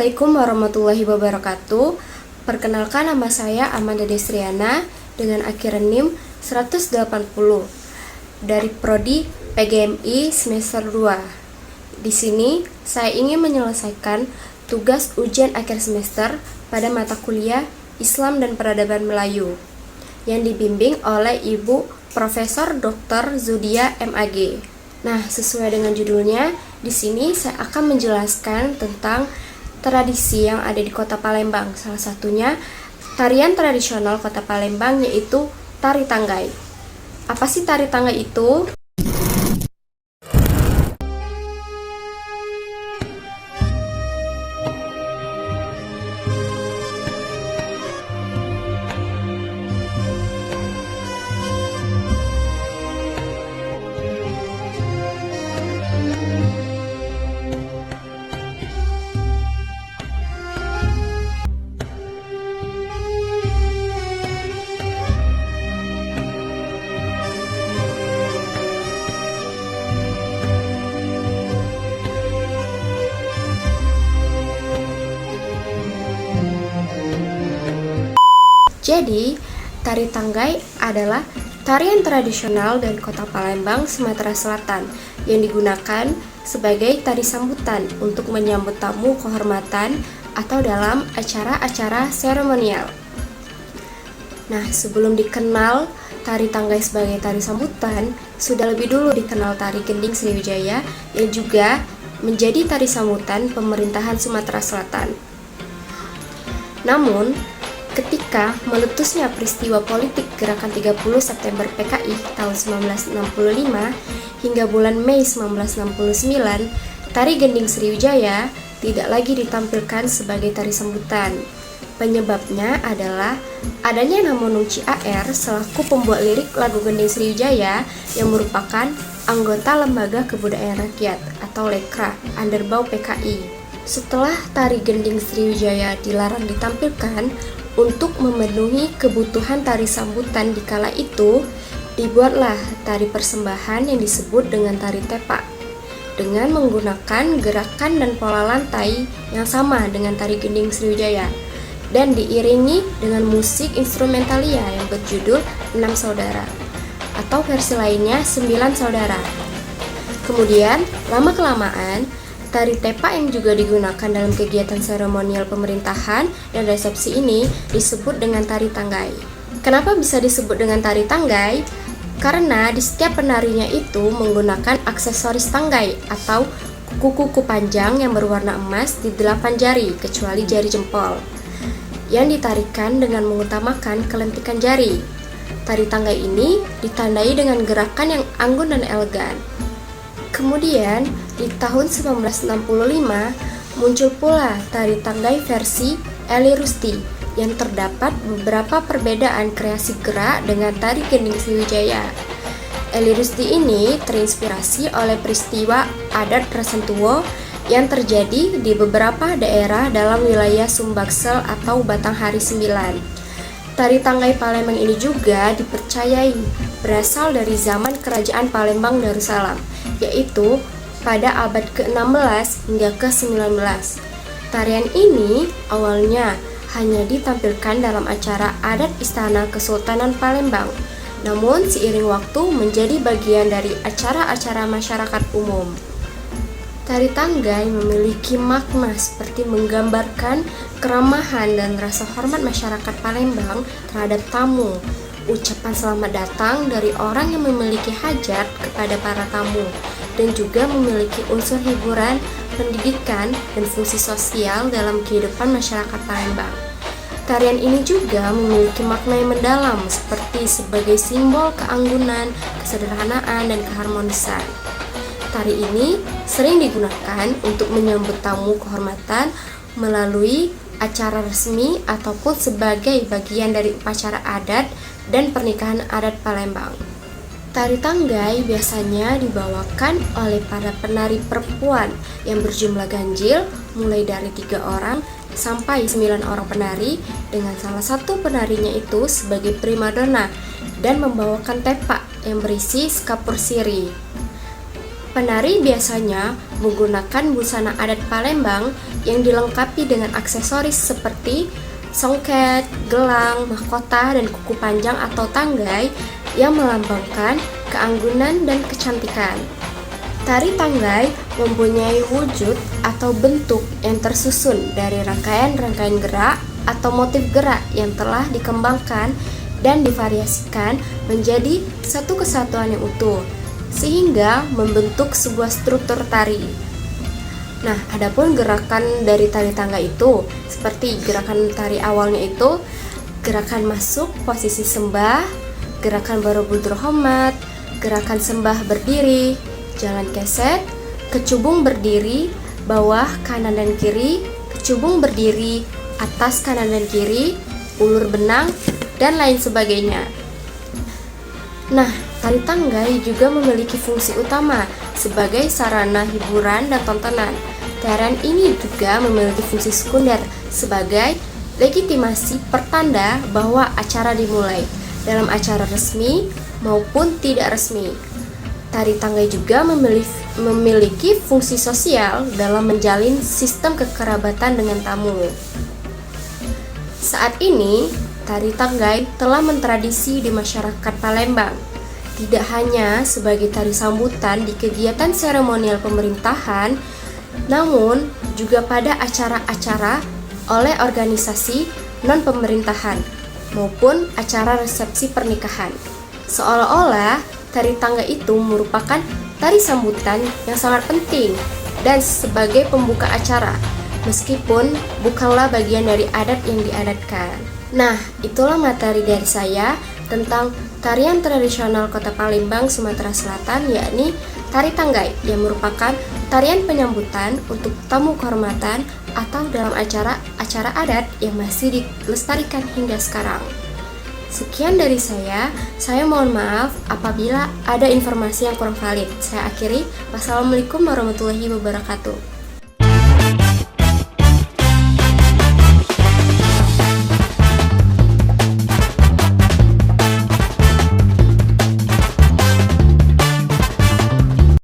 Assalamualaikum warahmatullahi wabarakatuh. Perkenalkan, nama saya Amanda Desriana dengan akhiran NIM 180 dari Prodi PGMI semester 2. Di sini saya ingin menyelesaikan tugas ujian akhir semester pada mata kuliah Islam dan Peradaban Melayu yang dibimbing oleh Ibu Profesor Dr. Zudia MAG. Nah, sesuai dengan judulnya, di sini saya akan menjelaskan tentang tradisi yang ada di Kota Palembang. Salah satunya tarian tradisional Kota Palembang, yaitu Tari Tanggai. Apa sih Tari Tanggai itu? Jadi, Tari Tanggai adalah tarian tradisional dari Kota Palembang, Sumatera Selatan yang digunakan sebagai tari sambutan untuk menyambut tamu kehormatan atau dalam acara-acara seremonial. Nah, sebelum dikenal Tari Tanggai sebagai tari sambutan, sudah lebih dulu dikenal Tari Gending Sriwijaya yang juga menjadi tari sambutan pemerintahan Sumatera Selatan. Namun, ketika meletusnya peristiwa politik Gerakan 30 September PKI tahun 1965 hingga bulan Mei 1969, Tari Gending Sriwijaya tidak lagi ditampilkan sebagai tari sambutan. Penyebabnya adalah adanya Namonung Ciaer selaku pembuat lirik lagu Gending Sriwijaya yang merupakan anggota Lembaga Kebudayaan Rakyat atau Lekra Underbau PKI. Setelah Tari Gending Sriwijaya dilarang ditampilkan, untuk memenuhi kebutuhan tari sambutan di kala itu, dibuatlah tari persembahan yang disebut dengan tari tepak, dengan menggunakan gerakan dan pola lantai yang sama dengan Tari Gending Sriwijaya, dan diiringi dengan musik instrumentalia yang berjudul 6 Saudara, atau versi lainnya 9 Saudara. Kemudian, lama-kelamaan, tari tepak yang juga digunakan dalam kegiatan seremonial pemerintahan dan resepsi ini disebut dengan Tari Tanggai. Kenapa bisa disebut dengan Tari Tanggai? Karena di setiap penarinya itu menggunakan aksesoris tanggai atau kuku-kuku panjang yang berwarna emas di 8 jari kecuali jari jempol, yang ditarikan dengan mengutamakan kelentikan jari. Tari Tanggai ini ditandai dengan gerakan yang anggun dan elegan. Kemudian, di tahun 1965, muncul pula Tari Tanggai versi Eli Rusti yang terdapat beberapa perbedaan kreasi gerak dengan Tari Gending Sriwijaya. Eli Rusti ini terinspirasi oleh peristiwa adat Rasentuwo yang terjadi di beberapa daerah dalam wilayah Sumbaksel atau Batanghari 9. Tari Tanggai Palembang ini juga dipercayai berasal dari zaman Kerajaan Palembang Darussalam, yaitu pada abad ke-16 hingga ke-19. Tarian ini awalnya hanya ditampilkan dalam acara adat Istana Kesultanan Palembang, namun seiring waktu menjadi bagian dari acara-acara masyarakat umum. Tari Tanggai memiliki makna seperti menggambarkan keramahan dan rasa hormat masyarakat Palembang terhadap tamu, ucapan selamat datang dari orang yang memiliki hajat kepada para tamu, dan juga memiliki unsur hiburan, pendidikan, dan fungsi sosial dalam kehidupan masyarakat Palembang. Tarian ini juga memiliki makna yang mendalam seperti sebagai simbol keanggunan, kesederhanaan, dan keharmonisan. Tari ini sering digunakan untuk menyambut tamu kehormatan melalui acara resmi ataupun sebagai bagian dari upacara adat dan pernikahan adat Palembang. Tari Tanggai biasanya dibawakan oleh para penari perempuan yang berjumlah ganjil, mulai dari 3 orang sampai 9 orang penari, dengan salah satu penarinya itu sebagai primadona dan membawakan tepak yang berisi skapur siri. Penari biasanya menggunakan busana adat Palembang yang dilengkapi dengan aksesoris seperti songket, gelang, mahkota, dan kuku panjang atau tanggai yang melambangkan keanggunan dan kecantikan. Tari tanggai mempunyai wujud atau bentuk yang tersusun dari rangkaian-rangkaian gerak atau motif gerak yang telah dikembangkan dan divariasikan menjadi satu kesatuan yang utuh, sehingga membentuk sebuah struktur tari. Nah, adapun gerakan dari tari tangga itu, seperti gerakan tari awalnya itu, gerakan masuk posisi sembah, gerakan Borobudur Hormat, gerakan sembah berdiri, jalan keset, kecubung berdiri, bawah kanan dan kiri, kecubung berdiri, atas kanan dan kiri, ulur benang, dan lain sebagainya. Nah, tari tanggai juga memiliki fungsi utama sebagai sarana hiburan dan tontonan. Tarian ini juga memiliki fungsi sekunder sebagai legitimasi pertanda bahwa acara dimulai, dalam acara resmi maupun tidak resmi. Tari tanggai juga memiliki fungsi sosial dalam menjalin sistem kekerabatan dengan tamu. Saat ini, tari tanggai telah mentradisi di masyarakat Palembang, tidak hanya sebagai tari sambutan di kegiatan seremonial pemerintahan, namun juga pada acara-acara oleh organisasi non-pemerintahan maupun acara resepsi pernikahan. Seolah-olah tari tangga itu merupakan tari sambutan yang sangat penting dan sebagai pembuka acara, meskipun bukanlah bagian dari adat yang diadatkan. Nah, itulah materi dari saya tentang tarian tradisional Kota Palembang, Sumatera Selatan, yakni tari tanggai, yang merupakan tarian penyambutan untuk tamu kehormatan atau dalam acara adat yang masih dilestarikan hingga sekarang. Sekian dari saya mohon maaf apabila ada informasi yang kurang valid. Saya akhiri, wassalamualaikum warahmatullahi wabarakatuh.